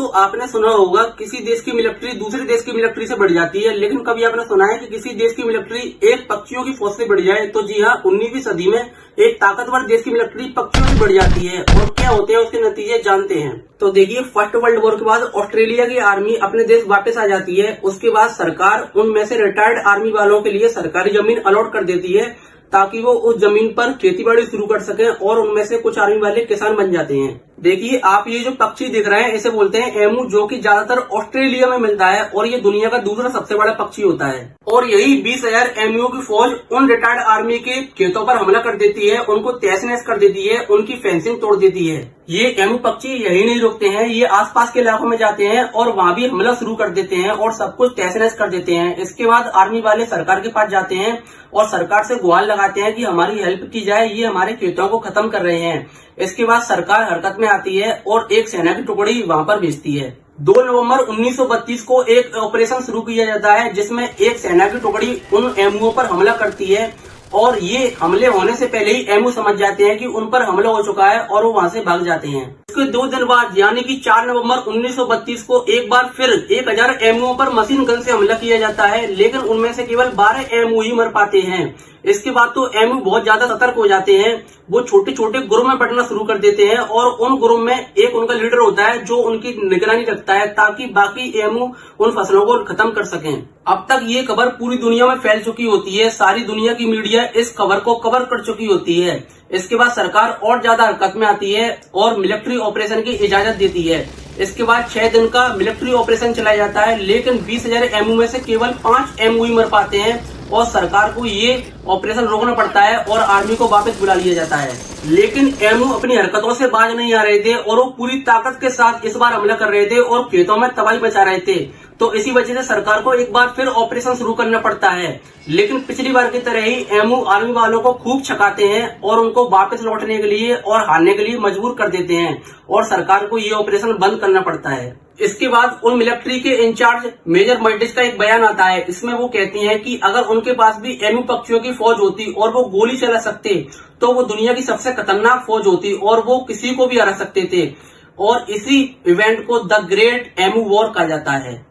दोस्तों आपने सुना होगा किसी देश की मिलिट्री दूसरे देश की मिलिट्री से बढ़ जाती है, लेकिन कभी आपने सुना है कि किसी देश की मिलिट्री एक पक्षियों की फौज से बढ़ जाए? तो जी हाँ, 19वीं सदी में एक ताकतवर देश की मिलिट्री पक्षियों से बढ़ जाती है। और क्या होते हैं उसके नतीजे जानते हैं। तो देखिए, फर्स्ट वर्ल्ड वॉर के बाद ऑस्ट्रेलिया की आर्मी अपने देश वापस आ जाती है। उसके बाद सरकार उनमें से रिटायर्ड आर्मी वालों के लिए सरकारी जमीन अलॉट कर देती है ताकि वो उस जमीन पर खेतीबाड़ी शुरू कर सकें, और उनमें से कुछ आर्मी वाले किसान बन जाते हैं। देखिए, आप ये जो पक्षी दिख रहे हैं इसे बोलते हैं एमू, जो कि ज्यादातर ऑस्ट्रेलिया में मिलता है और ये दुनिया का दूसरा सबसे बड़ा पक्षी होता है। और यही 20,000 एमयू की फौज उन रिटायर्ड आर्मी के खेतों पर हमला कर देती है, उनको तहस नहस कर देती है, उनकी फेंसिंग तोड़ देती है। ये एमू पक्षी यही नहीं रुकते हैं, ये आसपास के इलाकों में जाते हैं और वहां भी हमला शुरू कर देते हैं और सब कुछ तहस नहस कर देते हैं। इसके बाद आर्मी वाले सरकार के पास जाते हैं और सरकार से गुहार लगाते हैं कि हमारी हेल्प की जाए, ये हमारे खेतों को खत्म कर रहे हैं। इसके बाद सरकार हरकत में आती है और एक सेना की टुकड़ी वहां पर भेजती है। 2 नवंबर 1932 को एक ऑपरेशन शुरू किया जाता है जिसमें एक सेना की टुकड़ी उन एमओ पर हमला करती है, और ये हमले होने से पहले ही एमओ समझ जाते हैं कि उन पर हमला हो चुका है और वो वहां से भाग जाते हैं। उसके 2 दिन बाद यानी कि 4 नवंबर 1932 को एक बार फिर 1000 एमओ पर मशीन गन से हमला किया जाता है, लेकिन उनमें से केवल 12 एमओ ही मर पाते हैं। इसके बाद तो एमओ बहुत ज्यादा सतर्क हो जाते हैं, वो छोटे छोटे ग्रुप में बंटना शुरू कर देते हैं और उन ग्रुप में एक उनका लीडर होता है जो उनकी निगरानी रखता है ताकि बाकी एमओ उन फसलों को खत्म कर सकें। अब तक ये खबर पूरी दुनिया में फैल चुकी होती है, सारी दुनिया की मीडिया इस खबर को कवर कर चुकी होती है। इसके बाद सरकार और ज्यादा हरकत में आती है और मिलिट्री ऑपरेशन की इजाजत देती है। इसके बाद 6 दिन का मिलिट्री ऑपरेशन चलाया जाता है, लेकिन 20,000 एमओ में से केवल 5 एमओ ही मर पाते हैं और सरकार को ये ऑपरेशन रोकना पड़ता है और आर्मी को वापस बुला लिया जाता है। लेकिन एमओ अपनी हरकतों से बाज नहीं आ रहे थे और वो पूरी ताकत के साथ इस बार हमला कर रहे थे और खेतों में तबाही मचा रहे थे। तो इसी वजह से सरकार को एक बार फिर ऑपरेशन शुरू करना पड़ता है, लेकिन पिछली बार की तरह ही एमओ आर्मी वालों को खूब छकाते हैं और उनको वापस लौटने के लिए और हारने के लिए मजबूर कर देते हैं और सरकार को ये ऑपरेशन बंद करना पड़ता है। इसके बाद उन मिलिट्री के इंचार्ज मेजर मर्टिस का एक बयान आता है। इसमें वो कहती हैं कि अगर उनके पास भी एमओ पक्षियों की फौज होती और वो गोली चला सकते तो वो दुनिया की सबसे खतरनाक फौज होती और वो किसी को भी हरा सकते थे। और इसी इवेंट को द ग्रेट एमओ वॉर कहा जाता है।